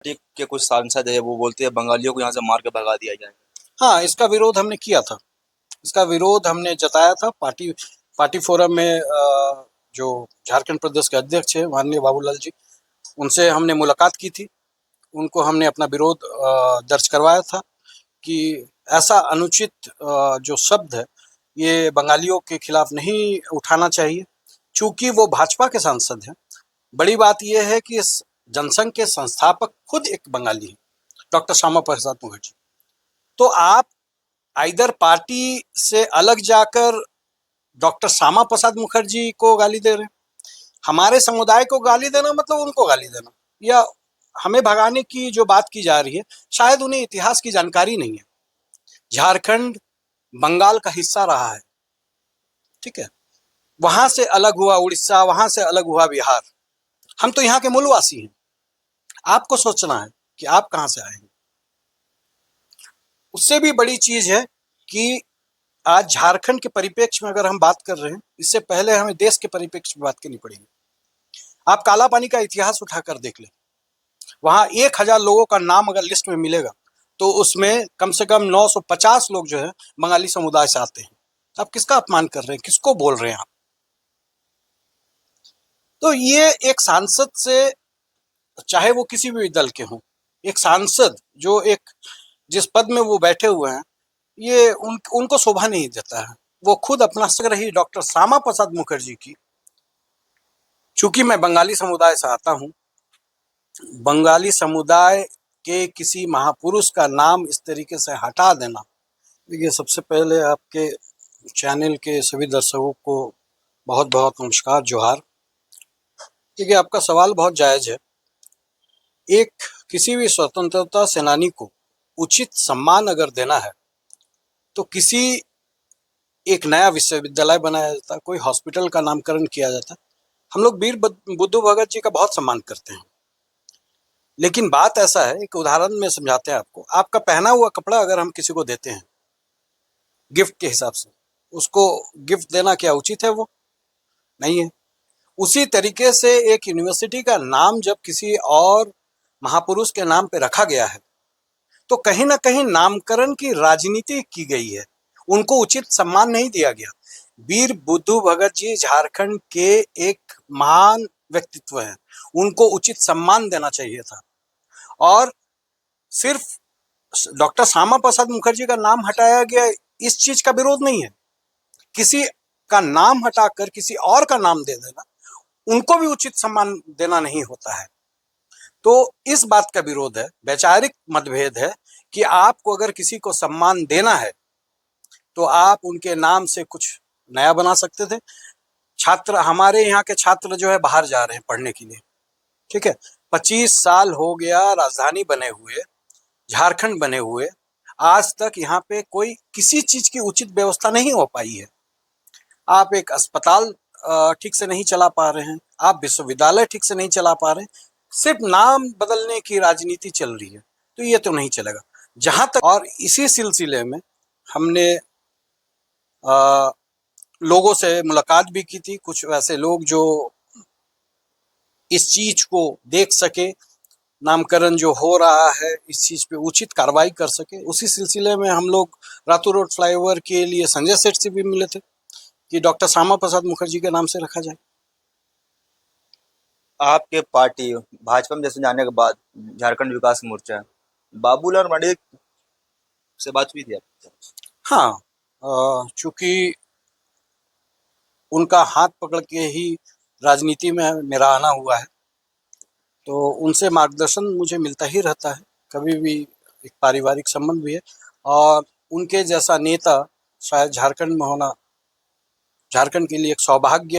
Party के कुछ सांसद है वो बोलते हैं बंगालियों को यहाँ से मार के भगा दिया जाए। हाँ, इसका विरोध हमने किया था। इसका विरोध हमने जताया था पार्टी पार्टी फोरम में। जो झारखंड प्रदेश के अध्यक्ष हैं माननीय बाबूलाल जी, उनसे हमने मुलाकात की थी। उनको हमने अपना विरोध दर्ज करवाया था कि ऐसा अनुचित जो शब्द है ये बंगालियों के खिलाफ नहीं उठाना चाहिए, चूंकि वो भाजपा के सांसद हैं। बड़ी बात यह है कि इस जनसंघ के संस्थापक खुद एक बंगाली हैं, डॉक्टर श्यामा प्रसाद मुखर्जी। तो आप आइदर पार्टी से अलग जाकर डॉक्टर श्यामा प्रसाद मुखर्जी को गाली दे रहे हैं, हमारे समुदाय को गाली देना मतलब उनको गाली देना, या हमें भगाने की जो बात की जा रही है, शायद उन्हें इतिहास की जानकारी नहीं है। झारखंड बंगाल का हिस्सा रहा है, ठीक है। वहां से अलग हुआ उड़ीसा, वहां से अलग हुआ बिहार। हम तो यहाँ के मूलवासी हैं। आपको सोचना है कि आप कहाँ से आए हैं। उससे भी बड़ी चीज है कि आज झारखंड के परिप्रेक्ष्य में अगर हम बात कर रहे हैं, इससे पहले हमें देश के परिप्रेक्ष्य में बात करनी पड़ेगी। आप काला पानी का इतिहास उठाकर देख लें, वहां 1000 लोगों का नाम अगर लिस्ट में मिलेगा तो उसमें कम से कम 950 लोग जो है बंगाली समुदाय से आते हैं। आप किसका अपमान कर रहे हैं, किसको बोल रहे हैं आप? तो ये एक सांसद से, चाहे वो किसी भी दल के हों, एक सांसद जो एक जिस पद में वो बैठे हुए हैं, ये उनको शोभा नहीं देता है। वो खुद अपना सग रही डॉक्टर श्यामा प्रसाद मुखर्जी की, चूंकि मैं बंगाली समुदाय से आता हूं, बंगाली समुदाय के किसी महापुरुष का नाम इस तरीके से हटा देना। देखिए, सबसे पहले आपके चैनल के सभी दर्शकों को बहुत बहुत नमस्कार, जोहार। देखिए, आपका सवाल बहुत जायज है। एक किसी भी स्वतंत्रता सेनानी को उचित सम्मान अगर देना है तो किसी एक नया विश्वविद्यालय बनाया जाता, कोई हॉस्पिटल का नामकरण किया जाता। हम लोग वीर बुद्धू भगत जी का बहुत सम्मान करते हैं, लेकिन बात ऐसा है, एक उदाहरण में समझाते हैं आपको। आपका पहना हुआ कपड़ा अगर हम किसी को देते हैं गिफ्ट के हिसाब से, उसको गिफ्ट देना क्या उचित है? वो नहीं है। उसी तरीके से एक यूनिवर्सिटी का नाम जब किसी और महापुरुष के नाम पे रखा गया है तो कहीं ना कहीं नामकरण की राजनीति की गई है, उनको उचित सम्मान नहीं दिया गया। वीर बुद्धू भगत जी झारखंड के एक महान व्यक्तित्व हैं, उनको उचित सम्मान देना चाहिए था। और सिर्फ डॉक्टर श्यामा प्रसाद मुखर्जी का नाम हटाया गया, इस चीज का विरोध नहीं है। किसी का नाम हटाकर किसी और का नाम दे देना, उनको भी उचित सम्मान देना नहीं होता है। तो इस बात का विरोध है, वैचारिक मतभेद है कि आपको अगर किसी को सम्मान देना है तो आप उनके नाम से कुछ नया बना सकते थे। छात्र, हमारे यहाँ के छात्र जो है बाहर जा रहे हैं पढ़ने के लिए, ठीक है। 25 साल हो गया राजधानी बने हुए, झारखंड बने हुए, आज तक यहाँ पे कोई किसी चीज की उचित व्यवस्था नहीं हो पाई है। आप एक अस्पताल ठीक से नहीं चला पा रहे हैं, आप विश्वविद्यालय ठीक से नहीं चला पा रहे हैं, सिर्फ नाम बदलने की राजनीति चल रही है। तो ये तो नहीं चलेगा। जहां तक, और इसी सिलसिले में हमने लोगों से मुलाकात भी की थी, कुछ वैसे लोग जो इस चीज को देख सके, नामकरण जो हो रहा है इस चीज पे उचित कार्रवाई कर सके। उसी सिलसिले में हम लोग रातू रोड फ्लाईओवर के लिए संजय सेठ से भी मिले थे कि डॉक्टर श्यामा प्रसाद मुखर्जी के नाम से रखा जाए। आपके पार्टी भाजपा में जैसे जाने के बाद झारखंड विकास मोर्चा, बाबूलाल मर्डी से बात हुई थी आपकी? हाँ, चूंकि उनका हाथ पकड़ के ही राजनीति में मेरा आना हुआ है, तो उनसे मार्गदर्शन मुझे मिलता ही रहता है। कभी भी एक पारिवारिक संबंध भी है, और उनके जैसा नेता शायद झारखंड में होना झारखंड के लिए एक सौभाग्य